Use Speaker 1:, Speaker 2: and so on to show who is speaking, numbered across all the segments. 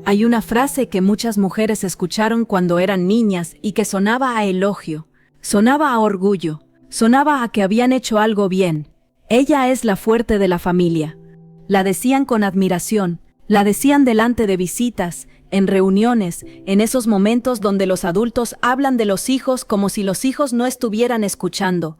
Speaker 1: Hay una frase que muchas mujeres escucharon cuando eran niñas y que sonaba a elogio, sonaba a orgullo, sonaba a que habían hecho algo bien. Ella es la fuerte de la familia. La decían con admiración, la decían delante de visitas, en reuniones, en esos momentos donde los adultos hablan de los hijos como si los hijos no estuvieran escuchando.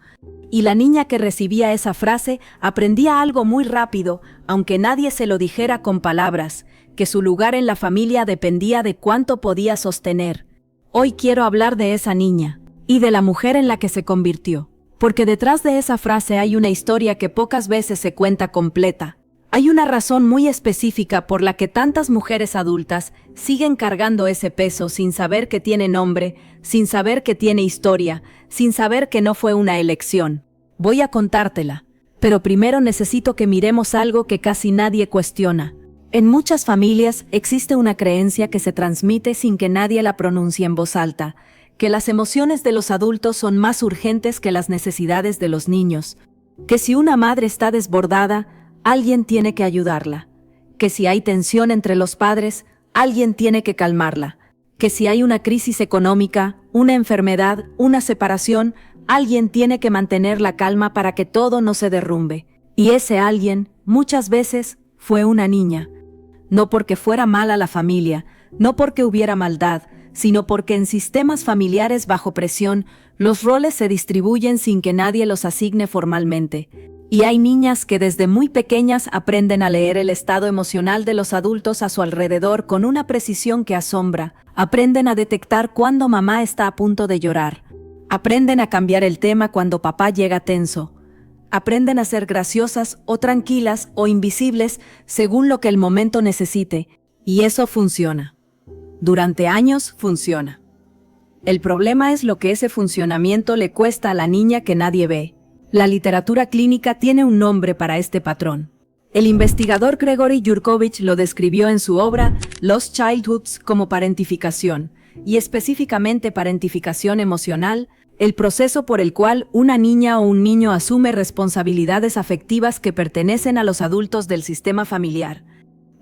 Speaker 1: Y la niña que recibía esa frase aprendía algo muy rápido, aunque nadie se lo dijera con palabras, que su lugar en la familia dependía de cuánto podía sostener. Hoy quiero hablar de esa niña, y de la mujer en la que se convirtió, porque detrás de esa frase hay una historia que pocas veces se cuenta completa. Hay una razón muy específica por la que tantas mujeres adultas siguen cargando ese peso sin saber que tiene nombre, sin saber que tiene historia, sin saber que no fue una elección. Voy a contártela, pero primero necesito que miremos algo que casi nadie cuestiona. En muchas familias existe una creencia que se transmite sin que nadie la pronuncie en voz alta, que las emociones de los adultos son más urgentes que las necesidades de los niños, que si una madre está desbordada, alguien tiene que ayudarla, que si hay tensión entre los padres, alguien tiene que calmarla, que si hay una crisis económica, una enfermedad, una separación, alguien tiene que mantener la calma para que todo no se derrumbe. Y ese alguien, muchas veces, fue una niña. No porque fuera mala la familia, no porque hubiera maldad, sino porque en sistemas familiares bajo presión, los roles se distribuyen sin que nadie los asigne formalmente. Y hay niñas que desde muy pequeñas aprenden a leer el estado emocional de los adultos a su alrededor con una precisión que asombra. Aprenden a detectar cuando mamá está a punto de llorar. Aprenden a cambiar el tema cuando papá llega tenso. Aprenden a ser graciosas o tranquilas o invisibles según lo que el momento necesite. Y eso funciona. Durante años funciona. El problema es lo que ese funcionamiento le cuesta a la niña que nadie ve. La literatura clínica tiene un nombre para este patrón. El investigador Gregory Yurkovich lo describió en su obra Lost Childhoods como parentificación, y específicamente parentificación emocional, el proceso por el cual una niña o un niño asume responsabilidades afectivas que pertenecen a los adultos del sistema familiar.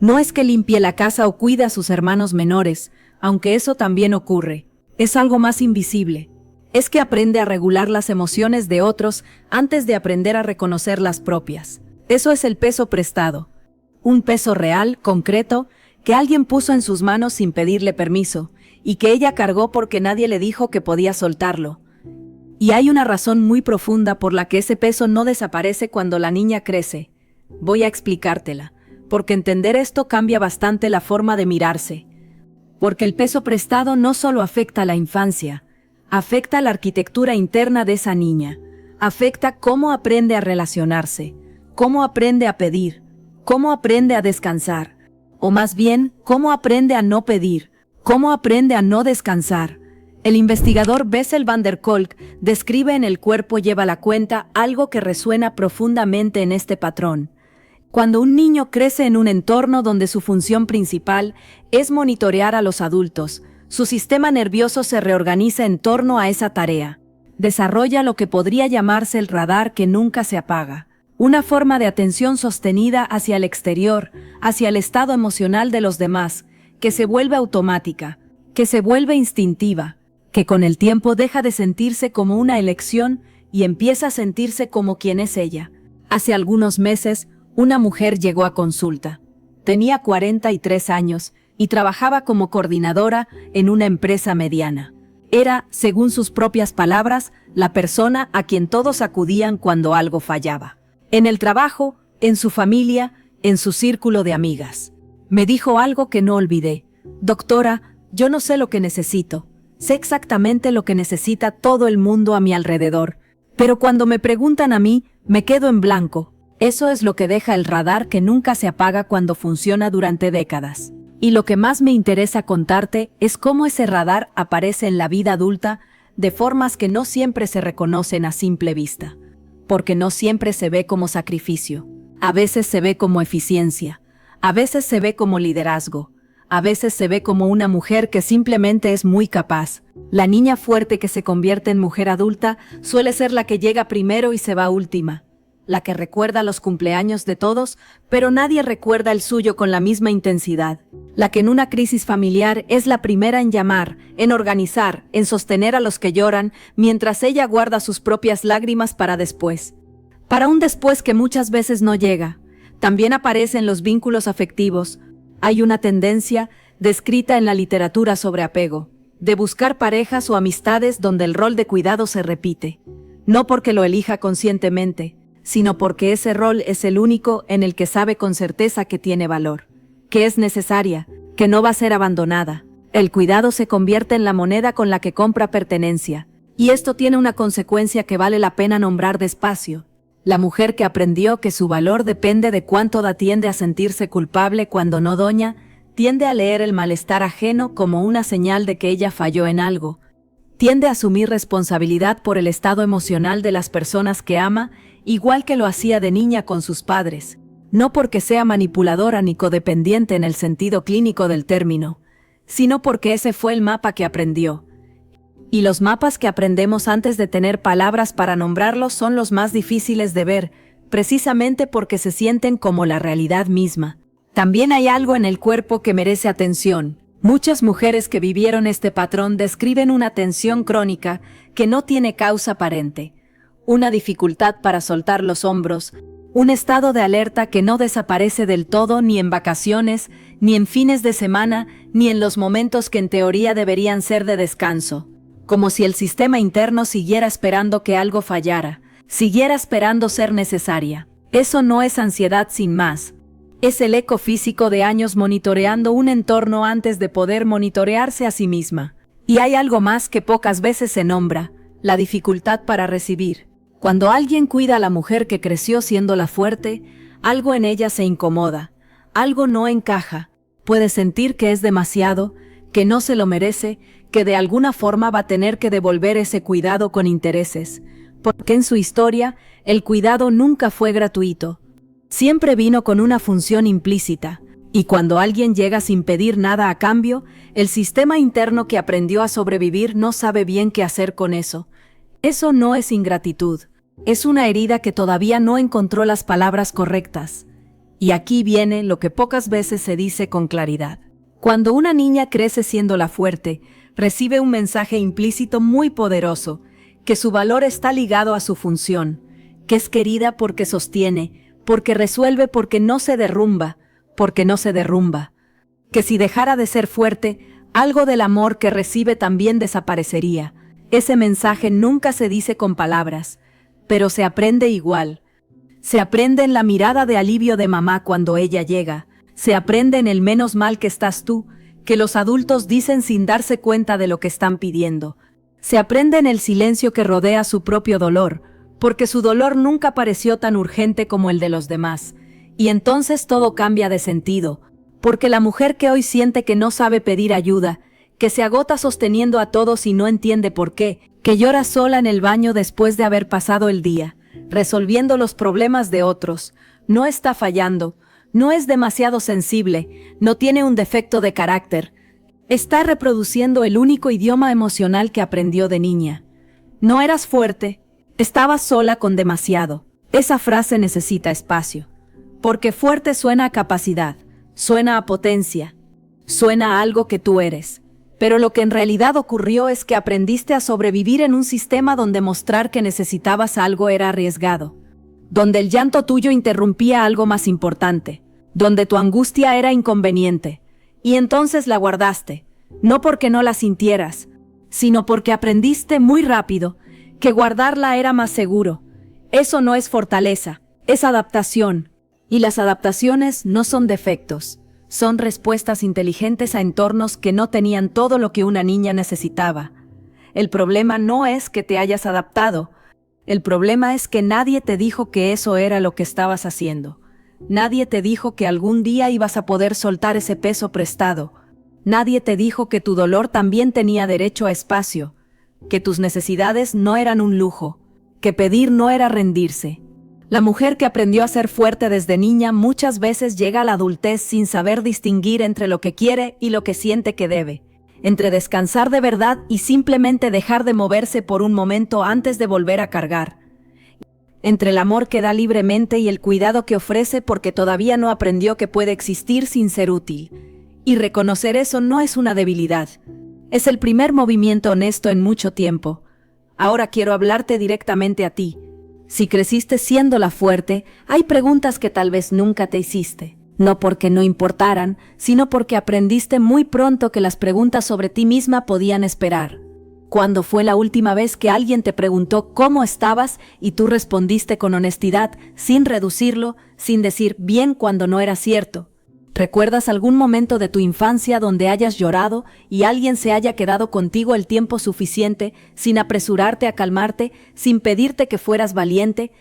Speaker 1: No es que limpie la casa o cuide a sus hermanos menores, aunque eso también ocurre. Es algo más invisible. Es que aprende a regular las emociones de otros antes de aprender a reconocer las propias. Eso es el peso prestado. Un peso real, concreto, que alguien puso en sus manos sin pedirle permiso, y que ella cargó porque nadie le dijo que podía soltarlo. Y hay una razón muy profunda por la que ese peso no desaparece cuando la niña crece. Voy a explicártela, porque entender esto cambia bastante la forma de mirarse. Porque el peso prestado no solo afecta a la infancia, afecta la arquitectura interna de esa niña, afecta cómo aprende a relacionarse, cómo aprende a pedir, cómo aprende a descansar, o más bien, cómo aprende a no pedir, cómo aprende a no descansar. El investigador Bessel van der Kolk describe en El cuerpo lleva la cuenta algo que resuena profundamente en este patrón. Cuando un niño crece en un entorno donde su función principal es monitorear a los adultos, su sistema nervioso se reorganiza en torno a esa tarea. Desarrolla lo que podría llamarse el radar que nunca se apaga. Una forma de atención sostenida hacia el exterior, hacia el estado emocional de los demás, que se vuelve automática, que se vuelve instintiva, que con el tiempo deja de sentirse como una elección y empieza a sentirse como quien es ella. Hace algunos meses, una mujer llegó a consulta. Tenía 43 años y trabajaba como coordinadora en una empresa mediana. Era, según sus propias palabras, la persona a quien todos acudían cuando algo fallaba. En el trabajo, en su familia, en su círculo de amigas. Me dijo algo que no olvidé. Doctora, yo no sé lo que necesito. Sé exactamente lo que necesita todo el mundo a mi alrededor. Pero cuando me preguntan a mí, me quedo en blanco. Eso es lo que deja el radar que nunca se apaga cuando funciona durante décadas. Y lo que más me interesa contarte es cómo ese radar aparece en la vida adulta de formas que no siempre se reconocen a simple vista. Porque no siempre se ve como sacrificio. A veces se ve como eficiencia. A veces se ve como liderazgo. A veces se ve como una mujer que simplemente es muy capaz. La niña fuerte que se convierte en mujer adulta suele ser la que llega primero y se va última. la que recuerda los cumpleaños de todos, pero nadie recuerda el suyo con la misma intensidad, la que en una crisis familiar es la primera en llamar, en organizar, en sostener a los que lloran, mientras ella guarda sus propias lágrimas para después. Para un después que muchas veces no llega. También aparecen los vínculos afectivos. Hay una tendencia, descrita en la literatura sobre apego, de buscar parejas o amistades donde el rol de cuidado se repite. No porque lo elija conscientemente, sino porque ese rol es el único en el que sabe con certeza que tiene valor, que es necesaria, que no va a ser abandonada. El cuidado se convierte en la moneda con la que compra pertenencia, y esto tiene una consecuencia que vale la pena nombrar despacio. La mujer que aprendió que su valor depende de cuánto da tiende a sentirse culpable cuando no doña, tiende a leer el malestar ajeno como una señal de que ella falló en algo, tiende a asumir responsabilidad por el estado emocional de las personas que ama, igual que lo hacía de niña con sus padres, no porque sea manipuladora ni codependiente en el sentido clínico del término, sino porque ese fue el mapa que aprendió. Y los mapas que aprendemos antes de tener palabras para nombrarlos son los más difíciles de ver, precisamente porque se sienten como la realidad misma. También hay algo en el cuerpo que merece atención. Muchas mujeres que vivieron este patrón describen una tensión crónica que no tiene causa aparente, una dificultad para soltar los hombros, un estado de alerta que no desaparece del todo ni en vacaciones, ni en fines de semana, ni en los momentos que en teoría deberían ser de descanso, como si el sistema interno siguiera esperando que algo fallara, siguiera esperando ser necesaria. Eso no es ansiedad sin más. Es el eco físico de años monitoreando un entorno antes de poder monitorearse a sí misma. Y hay algo más que pocas veces se nombra, la dificultad para recibir. Cuando alguien cuida a la mujer que creció siendo la fuerte, algo en ella se incomoda, algo no encaja, puede sentir que es demasiado, que no se lo merece, que de alguna forma va a tener que devolver ese cuidado con intereses, porque en su historia, el cuidado nunca fue gratuito. Siempre vino con una función implícita, y cuando alguien llega sin pedir nada a cambio, el sistema interno que aprendió a sobrevivir no sabe bien qué hacer con eso. Eso no es ingratitud, es una herida que todavía no encontró las palabras correctas. Y aquí viene lo que pocas veces se dice con claridad. Cuando una niña crece siendo la fuerte, recibe un mensaje implícito muy poderoso, que su valor está ligado a su función, que es querida porque sostiene, porque resuelve, porque no se derrumba, que si dejara de ser fuerte, algo del amor que recibe también desaparecería. Ese mensaje nunca se dice con palabras, pero se aprende igual. Se aprende en la mirada de alivio de mamá cuando ella llega, se aprende en el menos mal que estás tú, que los adultos dicen sin darse cuenta de lo que están pidiendo. Se aprende en el silencio que rodea su propio dolor, porque su dolor nunca pareció tan urgente como el de los demás, y entonces todo cambia de sentido, porque la mujer que hoy siente que no sabe pedir ayuda, que se agota sosteniendo a todos y no entiende por qué, que llora sola en el baño después de haber pasado el día, resolviendo los problemas de otros, no está fallando, no es demasiado sensible, no tiene un defecto de carácter, está reproduciendo el único idioma emocional que aprendió de niña. No eras fuerte, estabas sola con demasiado. Esa frase necesita espacio, porque fuerte suena a capacidad, suena a potencia, suena a algo que tú eres. Pero lo que en realidad ocurrió es que aprendiste a sobrevivir en un sistema donde mostrar que necesitabas algo era arriesgado, donde el llanto tuyo interrumpía algo más importante, donde tu angustia era inconveniente, y entonces la guardaste, no porque no la sintieras, sino porque aprendiste muy rápido que guardarla era más seguro. Eso no es fortaleza, es adaptación. Y las adaptaciones no son defectos, son respuestas inteligentes a entornos que no tenían todo lo que una niña necesitaba. El problema no es que te hayas adaptado, el problema es que nadie te dijo que eso era lo que estabas haciendo. Nadie te dijo que algún día ibas a poder soltar ese peso prestado. Nadie te dijo que tu dolor también tenía derecho a espacio, que tus necesidades no eran un lujo, que pedir no era rendirse. La mujer que aprendió a ser fuerte desde niña muchas veces llega a la adultez sin saber distinguir entre lo que quiere y lo que siente que debe, entre descansar de verdad y simplemente dejar de moverse por un momento antes de volver a cargar. entre el amor que da libremente y el cuidado que ofrece porque todavía no aprendió que puede existir sin ser útil. Y reconocer eso no es una debilidad. Es el primer movimiento honesto en mucho tiempo. Ahora quiero hablarte directamente a ti. Si creciste siendo la fuerte, hay preguntas que tal vez nunca te hiciste. No porque no importaran, sino porque aprendiste muy pronto que las preguntas sobre ti misma podían esperar. ¿Cuándo fue la última vez que alguien te preguntó cómo estabas y tú respondiste con honestidad, sin reducirlo, sin decir bien cuando no era cierto? ¿Recuerdas algún momento de tu infancia donde hayas llorado y alguien se haya quedado contigo el tiempo suficiente, sin apresurarte a calmarte, sin pedirte que fueras valiente?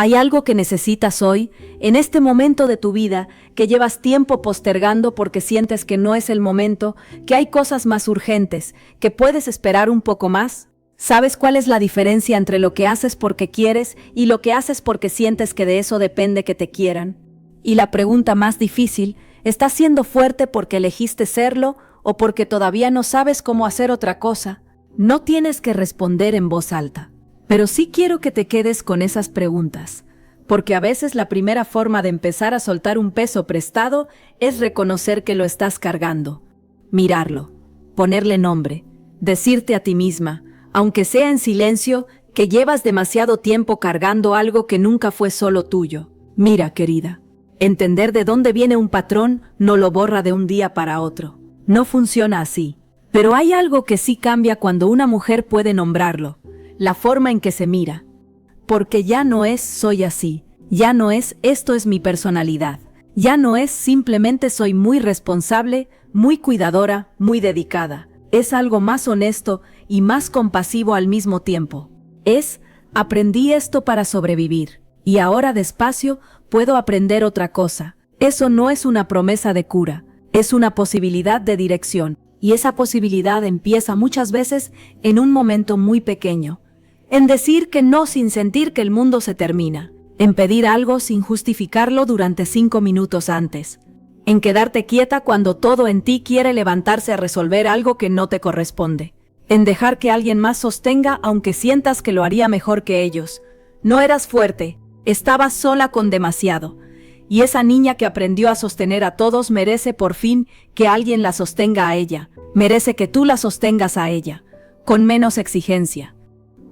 Speaker 1: Hay algo que necesitas hoy, en este momento de tu vida, que llevas tiempo postergando porque sientes que no es el momento, que hay cosas más urgentes, que puedes esperar un poco más. ¿Sabes cuál es la diferencia entre lo que haces porque quieres y lo que haces porque sientes que de eso depende que te quieran? Y la pregunta más difícil, ¿estás siendo fuerte porque elegiste serlo o porque todavía no sabes cómo hacer otra cosa? No tienes que responder en voz alta. Pero sí quiero que te quedes con esas preguntas, porque a veces la primera forma de empezar a soltar un peso prestado es reconocer que lo estás cargando, mirarlo, ponerle nombre, decirte a ti misma, aunque sea en silencio, que llevas demasiado tiempo cargando algo que nunca fue solo tuyo. Mira, querida, entender de dónde viene un patrón no lo borra de un día para otro. No funciona así. Pero hay algo que sí cambia cuando una mujer puede nombrarlo. La forma en que se mira. Porque ya no es soy así, ya no es esto es mi personalidad, ya no es simplemente soy muy responsable, muy cuidadora, muy dedicada. Es algo más honesto y más compasivo al mismo tiempo. Es, aprendí esto para sobrevivir, y ahora despacio puedo aprender otra cosa. Eso no es una promesa de cura, es una posibilidad de dirección, y esa posibilidad empieza muchas veces en un momento muy pequeño. En decir que no sin sentir que el mundo se termina. En pedir algo sin justificarlo durante 5 minutos antes. En quedarte quieta cuando todo en ti quiere levantarse a resolver algo que no te corresponde. En dejar que alguien más sostenga aunque sientas que lo haría mejor que ellos. No eras fuerte, estabas sola con demasiado. Y esa niña que aprendió a sostener a todos merece por fin que alguien la sostenga a ella. Merece que tú la sostengas a ella. Con menos exigencia.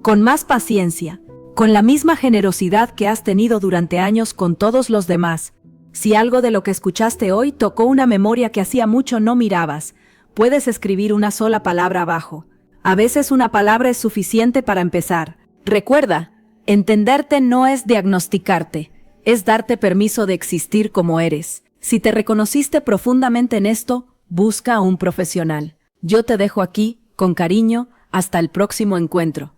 Speaker 1: Con más paciencia, con la misma generosidad que has tenido durante años con todos los demás. Si algo de lo que escuchaste hoy tocó una memoria que hacía mucho no mirabas, puedes escribir una sola palabra abajo. A veces una palabra es suficiente para empezar. Recuerda, entenderte no es diagnosticarte, es darte permiso de existir como eres. Si te reconociste profundamente en esto, busca a un profesional. Yo te dejo aquí, con cariño, hasta el próximo encuentro.